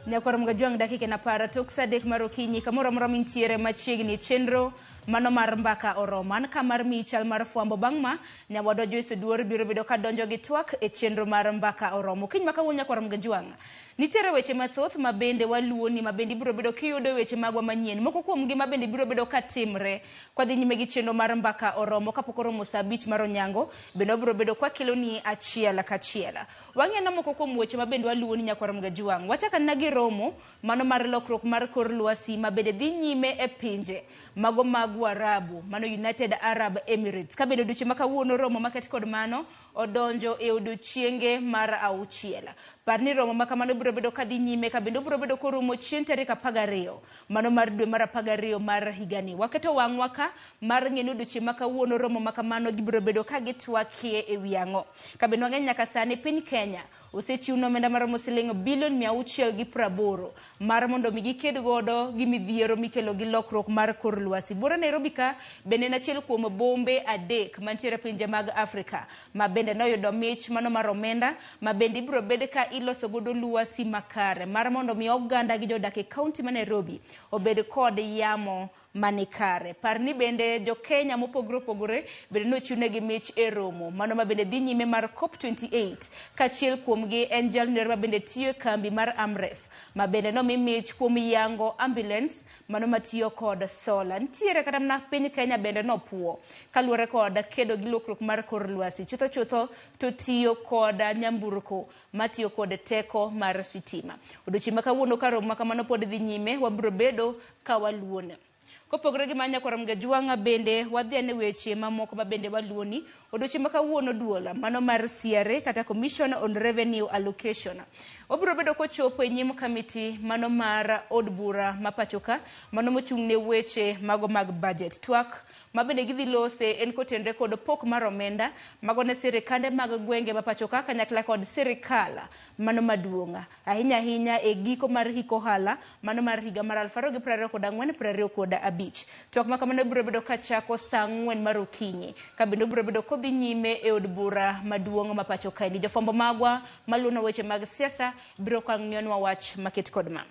Nyakwarom gajuang dakika na para tok sadek marokinyi kamoro moro mintiere machiegni chenro mano mar mbaka oroman kamar mi chal mar Fwambo bangma nyawado Joyce Duor biro bedo ka donjo gi twak e chenro mar mbaka oromo kiny maka wuon nyakwarom gajuang nitiere weche mathoth mabende waluoni mabende biro bedo kiyudo weche magwa manyien moko kuom gi mabende biro bedo katimre kwadhi nyime gi chenro mar mbaka oromo kapok oromo saa 5 mar onyango bende biro bedo kwa keloni achiel kachiel wang'e na moko kuom weche mabende waluoni nyakwarom gajuang wachaka nagi romo mano mar lokruok mar kor lwasi mabende dhi nyime e pinje mago mag Warabu mano United Arab Emirates kabende duche makawuono romo maket kod mano odonjo e odiochienge mar auchiel parni romo makamano biro bedo kadhi nyime kabende biro bedo korumo chieng' tarik 12 mano mar dwe mar 12 mar higani waketo wang'wa ka mar ng'eno duche makawuono romo makamano gibiro bedo ka gitwakie e wiang'o kabende wang'e nyaka sani piny Kenya osechiwno omenda mar siling bilion 680 mar mondo mi giked godo gi midhiero mikelo gi lokruok mar kor lwasi bura Nairobi ka bende na chiel kuom bombe adek mantiere pinje mag Afrika ma bende noyudo mich mano mar omenda ma bende ibiro bed ka iloso godo lwasi makare mar mondo mi oganda gi jodak e kaunti ma Nairobi obed kod yamo manikare parni bende jo Kenya mopogore opogore bende nochiwne gi mich e romo mano ma bende dhi nyime mar COP28 kachiel kuom gi Angel Nerva bende tiyo kambi mar Amref ma bende no mich kuom yango ambulance mano matiyo kod sola ntiere kata na piny Kenya bende no puo kaluore kod kedo gi lokruok mar kor lwasi chutho to tiyo kod nyamburko matiyo kod teko mar sitima odiochieng' makawuono ka romo makamano pod dhi nyime wabiro bedo ka waluone kopogore gi manya kwarom gajuang bende wadhi ane weche mamoko ma bende waluoni odiochieng' makawuono duola mano mar CRA kata Commission on Revenue Allocation obiro bedo kochopo e nyim kamiti mano mar od bura mapachoka mano mochung'ne weche mago mag budget twak mabende gidhi lose en kotenre kod pok mar omenda mago ne sirikande mag gwenge mapachoka kanyakla kod sirikala mano maduonga ahinya e giko mar hiko hala mano mar higa mar 2024-2025 twak makamano biro bedo kachako saa 4 mar okinyi kabende biro bedo kodhi nyime e od bura maduong' mapachoka ni jofwambo magwa maluno weche mag siasa biro kang'ionwa wach maket kod ma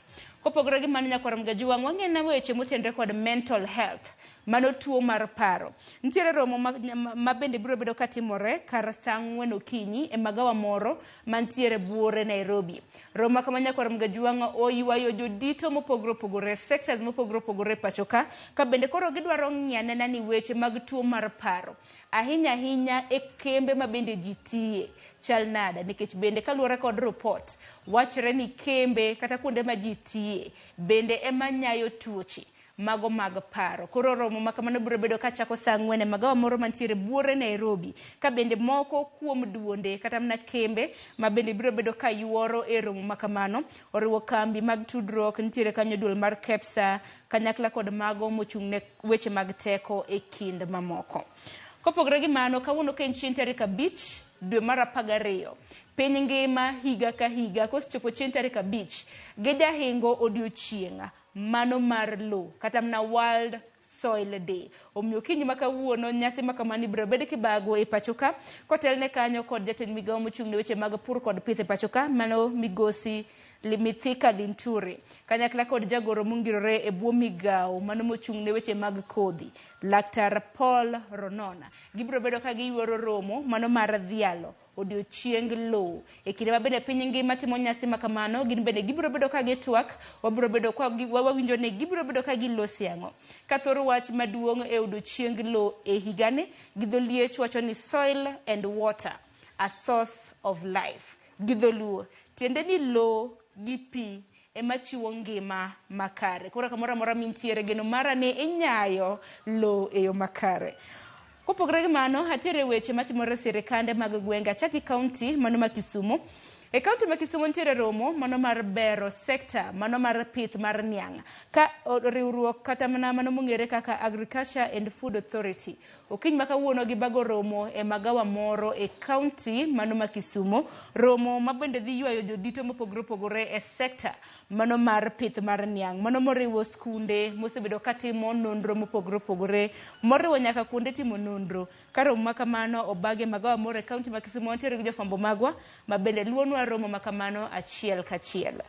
kopogore gi mano nyakwarom gajuang wang'e na weche motenre kod mental health mano tuo mar paro ntiere romo ma bende biro bedo katimore kar saa 4 okinyi e magawa moro mantiere buore Nairobi romo kama nyakwarom gajuang oywayo jodito mopogore opogore sectors mopogore opogore pachoka ka bende koro gidwaro ng'iane ni weche mag tuo mar paro ahinya e kembe ma bende jitie chal nada nikech bende kaluore kod report wachre ni kembe kata kuonde ma jitie bende ema nyayo tuoche mago mag paro koro romo makamano biro bedo ka chako saa 4 e magawa moro mantiere buore Nairobi ka bende moko kuom duonde kata mna kembe ma bende biro bedo ka yuoro e romo makamano oriwo kambi mag tudruok ntiere kanyo duol mar Kepsa kanyakla kod mago mochung'ne weche mag teko e kind mamoko kopogore gi mano kawuono ka chieng' tarik 5 dwe mar 12 piny ngima higa ka higa kosechopo chieng' tarik 5 gejahingo odiochieng' mano mar lo kata mna World Soil Day omiyo kiny makawuono nyasi makamani biro bedo kibago e pachoka kotelne kanyo kod jatend migawo mochung'ne weche mag pur kod pith e pachoka mano migosi Limithika Linturi kanyakla kod jagoro mongirore e buo migawo mano mochung'ne weche mag kodhi Laktar Paul Ronona gibiro bedo ka giyuoro romo mano mar dhialo odiochieng' lo e kinde ma bende piny ngima timo nyasi makamano gin bende gibiro bedo ka gitwak wabiro bedo ka wawinjo ne gibiro bedo ka gilosi ang'o ka thoro wach maduong' e odiochieng' lo e higani gidholiech wacho ni soil and water a source of life gidholuo tiende ni lo gi pi ema chiwo ngima makare koro kamoro amora mintiere geno mara ne inyayo lo e yo makare kopogore gi mano atiere weche matimore sirikande mag gwenge achaki kaunti mano ma Kisumu e kaunti ma Kisumu ntiere romo mano mar bero sector mano mar pith mar niang' ka riwruok kata mano mong'ere kaka Agriculture and Food Authority okiny makawuono gi bago romo e magawa moro e kaunti mano ma Kisumu romo ma bende dhi ywayo jodito mopogore opogore e sector mano mar pith mar niang' mano moriwo skunde mosebedo katimo nonro mopogore opogore moriwo nyaka kuonde timo nonro ka romo makamano obage magawa moro e kaunti ma Kisumu ntiere gi jofwambo magwa ma bende luonwa romo makamano achiel kachiel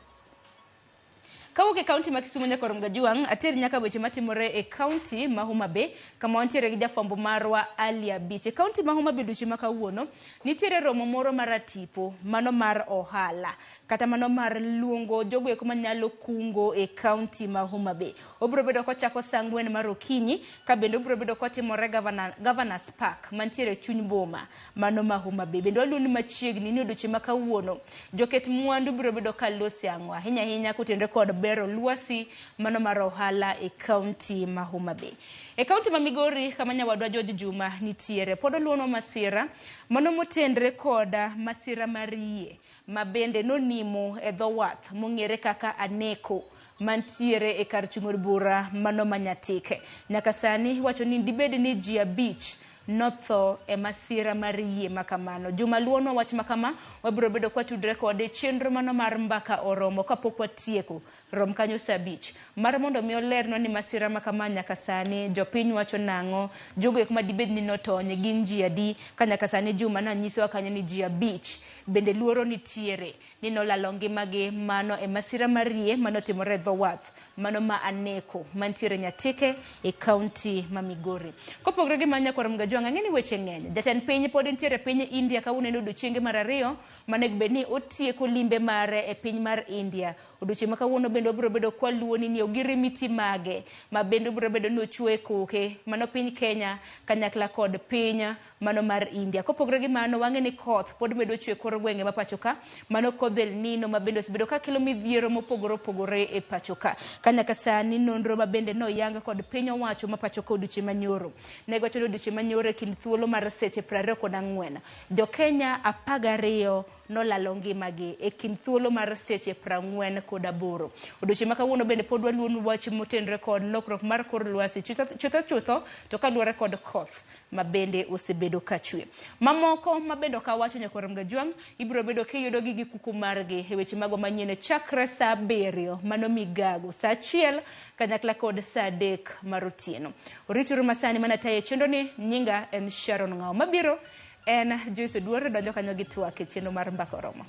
Kawuok e kaunti ma Kisumu nyaka Gajuang, ateri nyaka weche matimore e kaunti ma Homa Bay, kama wantiere gi jafwambo marwa Alia Beach. E kaunti ma Homa Bay duchi ma kawuono, nitiere romo moro mar tipo, mano mar ohala, kata mano mar luongo jogo eko manyalo kungo e kaunti ma Homa Bay. Obro bedo kochako saa 4 mar okinyi, ka bende obro bedo kotimore Governors Park, mantiere chuny boma, mano ma Homa Bay. Bende waluoni machiegni ni duchi ma kawuono, joket mwandu bro bedo kalosi ang'wa, hinya kutendre kod bero luasi mano mar ohala e kaunti ma Homa Bay. E kaunti ma Migori kama nyawadwa George Juma nitiere pod luono masira mano motendre koda masira marie ma bende nonimo e dho wath mong'ere kaka Aneko mantiere e kar chung'od bura mano manyatike. Nyaka sani wacho ni dibed ni ji 5 notho e masira mar yie makamano. Juma luono wach makama wabro bedo kwa tudre kode chenro mano mar mbaka oromo kapok watieko rom kanyo saa 5 mar mondo mi olerno ni masira makama nyaka sani jopiny wacho nang'o, jogo ek madibed ni notony gin ji adi, ka nyaka sani Juma na nyiso kanyo ni ji 5 bende luoro nitiere ni nolalo ngimagi mano e masira mar yie mano timore dho wath mano ma Aneko mantiere nyatike e kaunti ma Migori. Kopogre gi manya Korom Gajuang, ang'eni weche ng'eny. Jatend piny pod nitiere piny India kawuono en odiochienge mar 2 manego bed ni otieko limbe mare e piny mar India. Odiochieng' ma kawuono bende obro bedo kwa luoni ni ogirimiti mage ma bende obro bedo ni ochwe koke mano piny Kenya kanyakla kod piny mano mar India. Kopogre gi mano wang'eni koth pod medo chwe kor gwenge ma pachoka, mano kodh El Nino ma bende osebedo ka kelo midhiero mopogore e pachoka. Kanyaka sani nonro ma bende no yanga kod piny owacho ma pachoka odiochieng' manyoro nego to odiochieng' manyoro kind thuolo mar seche 24 jo Kenya 12 nolalo ngimagi e kind thuolo mar seche 48. Odiochieng' ma kawuono bende pod waluon wach motenre kod lokruok mar kor lwasi chutho to kaluwore kod koth ma bende osebedo kachwe. Mamoko ma bende kawacho nyaka Korom Gajuang, ibro bedo kiyudo gi kuku margi e weche mago manyien chakre saa 7 mano migago, saa 1 kanyakla kod saa 3 mar otieno. Orituru masani mana taye chenro ni, nyinga en Sharon Ng'ao, mabiro en Joyce Duore donjo kanyo gi twak e chenro mar mbaka oromo.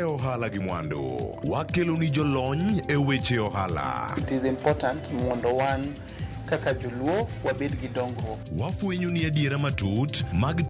Ohala gi mwandu wakelo ni jolony e weche ohala. It is important mondo wan kaka joluo wabed gi dongruok. Wafwenyo ni adiera matut mag